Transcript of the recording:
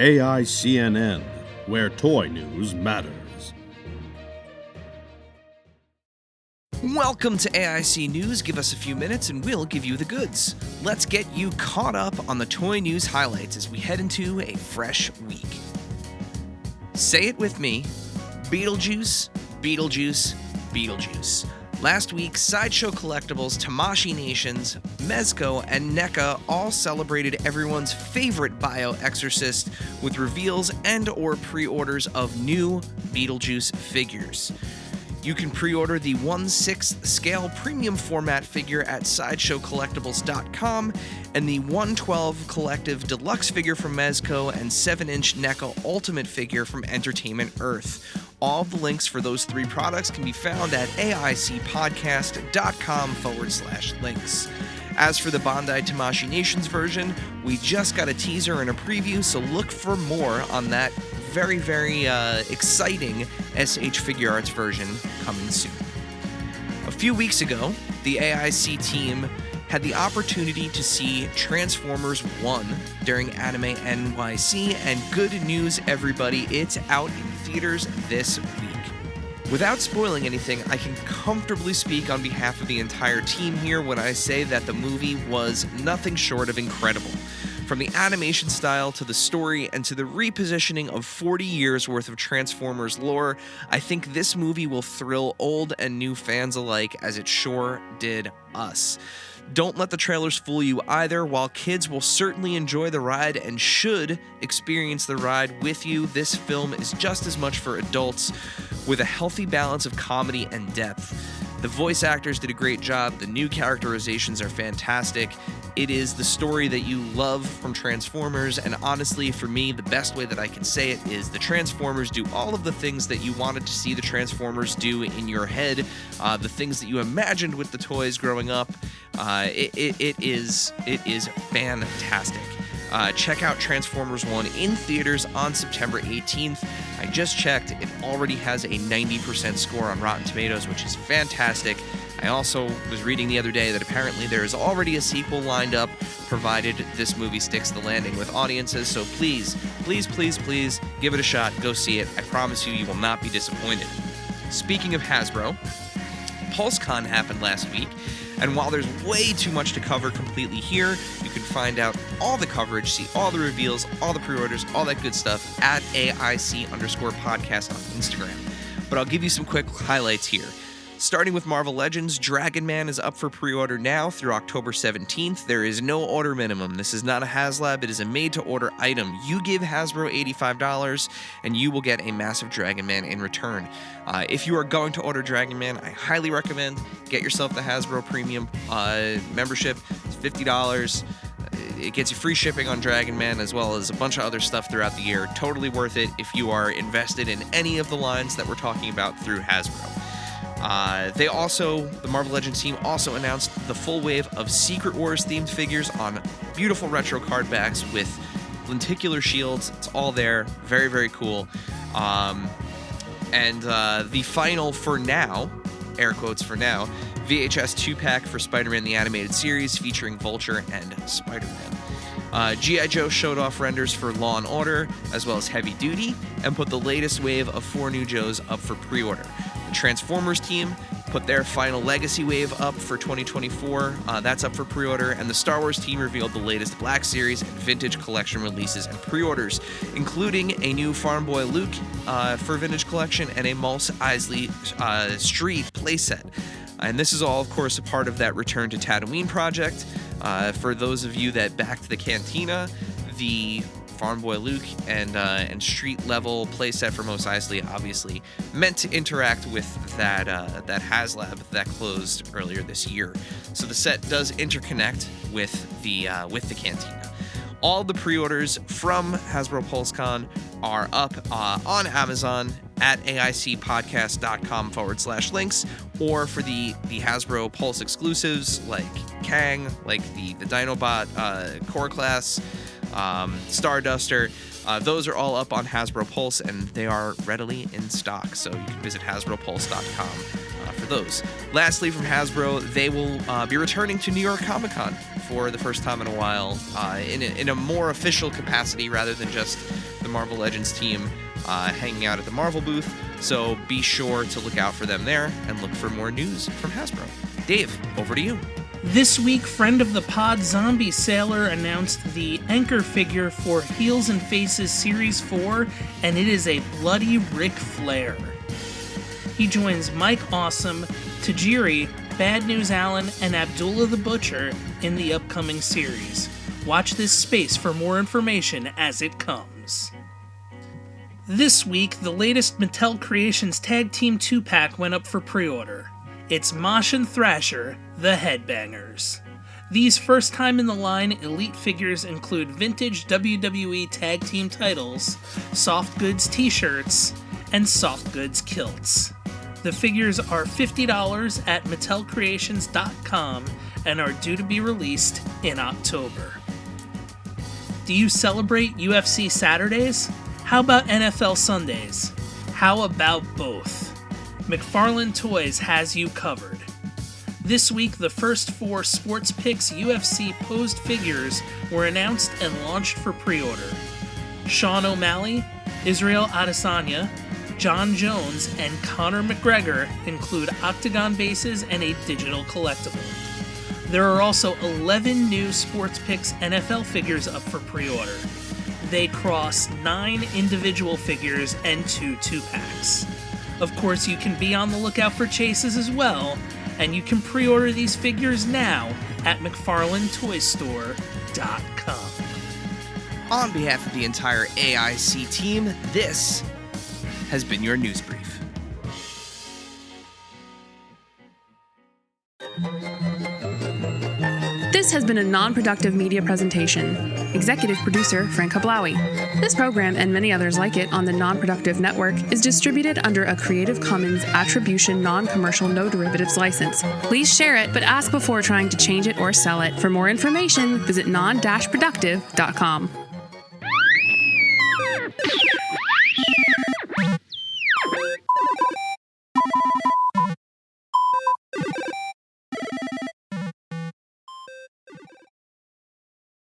AICNN, where toy news matters. Welcome to AIC News. Give us a few minutes and we'll give you the goods. Let's get you caught up on the toy news highlights as we head into a fresh week. Say it with me: Beetlejuice, Beetlejuice, Beetlejuice. Last week, Sideshow Collectibles, Tamashii Nations, Mezco, and NECA all celebrated everyone's favorite bio-exorcist with reveals and/or pre-orders of new Beetlejuice figures. You can pre-order the 1/6 scale premium format figure at SideshowCollectibles.com and the 1/12 collective deluxe figure from Mezco and 7-inch NECA ultimate figure from Entertainment Earth. All of the links for those three products can be found at AICpodcast.com/links. As for the Bandai Tamashii Nations version, we just got a teaser and a preview, so look for more on that very, very exciting SH Figure Arts version coming soon. A few weeks ago, the AIC team had the opportunity to see Transformers 1 during Anime NYC, and good news, everybody, it's out in theaters this week. Without spoiling anything, I can comfortably speak on behalf of the entire team here when I say that the movie was nothing short of incredible. From the animation style to the story and to the repositioning of 40 years worth of Transformers lore, I think this movie will thrill old and new fans alike, as it sure did us. Don't let the trailers fool you either. While kids will certainly enjoy the ride and should experience the ride with you, this film is just as much for adults, with a healthy balance of comedy and depth. The voice actors did a great job. The new characterizations are fantastic. It is the story that you love from Transformers, and honestly, for me, the best way that I can say it is the Transformers do all of the things that you wanted to see the Transformers do in your head, the things that you imagined with the toys growing up. It is fantastic. Check out Transformers 1 in theaters on September 18th. I just checked, it already has a 90% score on Rotten Tomatoes, which is fantastic. I also was reading the other day that apparently there is already a sequel lined up, provided this movie sticks the landing with audiences, so please, please, please, please give it a shot, go see it. I promise you, you will not be disappointed. Speaking of Hasbro, PulseCon happened last week, and while there's way too much to cover completely here, you can find out all the coverage, see all the reveals, all the pre-orders, all that good stuff at AIC_podcast on Instagram. But I'll give you some quick highlights here. Starting with Marvel Legends, Dragon Man is up for pre-order now through October 17th. There is no order minimum. This is not a HasLab. It is a made-to-order item. You give Hasbro $85, and you will get a massive Dragon Man in return. If you are going to order Dragon Man, I highly recommend get yourself the Hasbro Premium membership. It's $50. It gets you free shipping on Dragon Man, as well as a bunch of other stuff throughout the year. Totally worth it if you are invested in any of the lines that we're talking about through Hasbro. The Marvel Legends team also announced the full wave of Secret Wars themed figures on beautiful retro card backs with lenticular shields. It's all there. Very, very cool. The final, for now, air quotes for now, VHS 2-pack for Spider-Man the Animated Series featuring Vulture and Spider-Man. G.I. Joe showed off renders for Law & Order, as well as Heavy Duty, and put the latest wave of 4 new Joes up for pre-order. The Transformers team put their final Legacy wave up for 2024. That's up for pre-order, and the Star Wars team revealed the latest Black Series and Vintage Collection releases and pre-orders, including a new Farm Boy Luke for Vintage Collection and a Mos Eisley Street playset. And this is all, of course, a part of that Return to Tatooine project. For those of you that backed the Cantina, the Farm Boy Luke and street level playset for Mos Eisley obviously meant to interact with that HasLab that closed earlier this year. So the set does interconnect with the Cantina. All the pre-orders from Hasbro PulseCon are up on Amazon at AICpodcast.com/links, or for the Hasbro Pulse exclusives like Kang, like the Dinobot Core Class, Starduster. Those are all up on Hasbro Pulse, and they are readily in stock, so you can visit HasbroPulse.com for those. Lastly, from Hasbro, they will be returning to New York Comic Con for the first time in a while, in a more official capacity rather than just Marvel Legends team hanging out at the Marvel booth, so be sure to look out for them there and look for more news from Hasbro. Dave, over to you. This week, friend of the pod Zombie Sailor announced the anchor figure for Heels and Faces Series 4, and it is a bloody Ric Flair. He joins Mike Awesome, Tajiri, Bad News Allen, and Abdullah the Butcher in the upcoming series. Watch this space for more information as it comes. This week, the latest Mattel Creations Tag Team 2-pack went up for pre-order. It's Mosh and Thrasher, the Headbangers. These first-time-in-the-line Elite figures include vintage WWE Tag Team titles, soft goods t-shirts, and soft goods kilts. The figures are $50 at MattelCreations.com and are due to be released in October. Do you celebrate UFC Saturdays? How about NFL Sundays? How about both? McFarlane Toys has you covered. This week, the first 4 Sports Picks UFC posed figures were announced and launched for pre-order. Sean O'Malley, Israel Adesanya, John Jones, and Conor McGregor include octagon bases and a digital collectible. There are also 11 new Sports Picks NFL figures up for pre-order. They cross 9 individual figures and 2 2-packs. Of course, you can be on the lookout for chases as well, and you can pre-order these figures now at McFarlaneToyStore.com. On behalf of the entire AIC team, this has been your news brief. This has been a non-productive media presentation. Executive producer Frank Hablawi. This program and many others like it on the Non-Productive Network is distributed under a Creative Commons Attribution Non-Commercial No Derivatives license. Please share it, but ask before trying to change it or sell it. For more information, visit non-productive.com.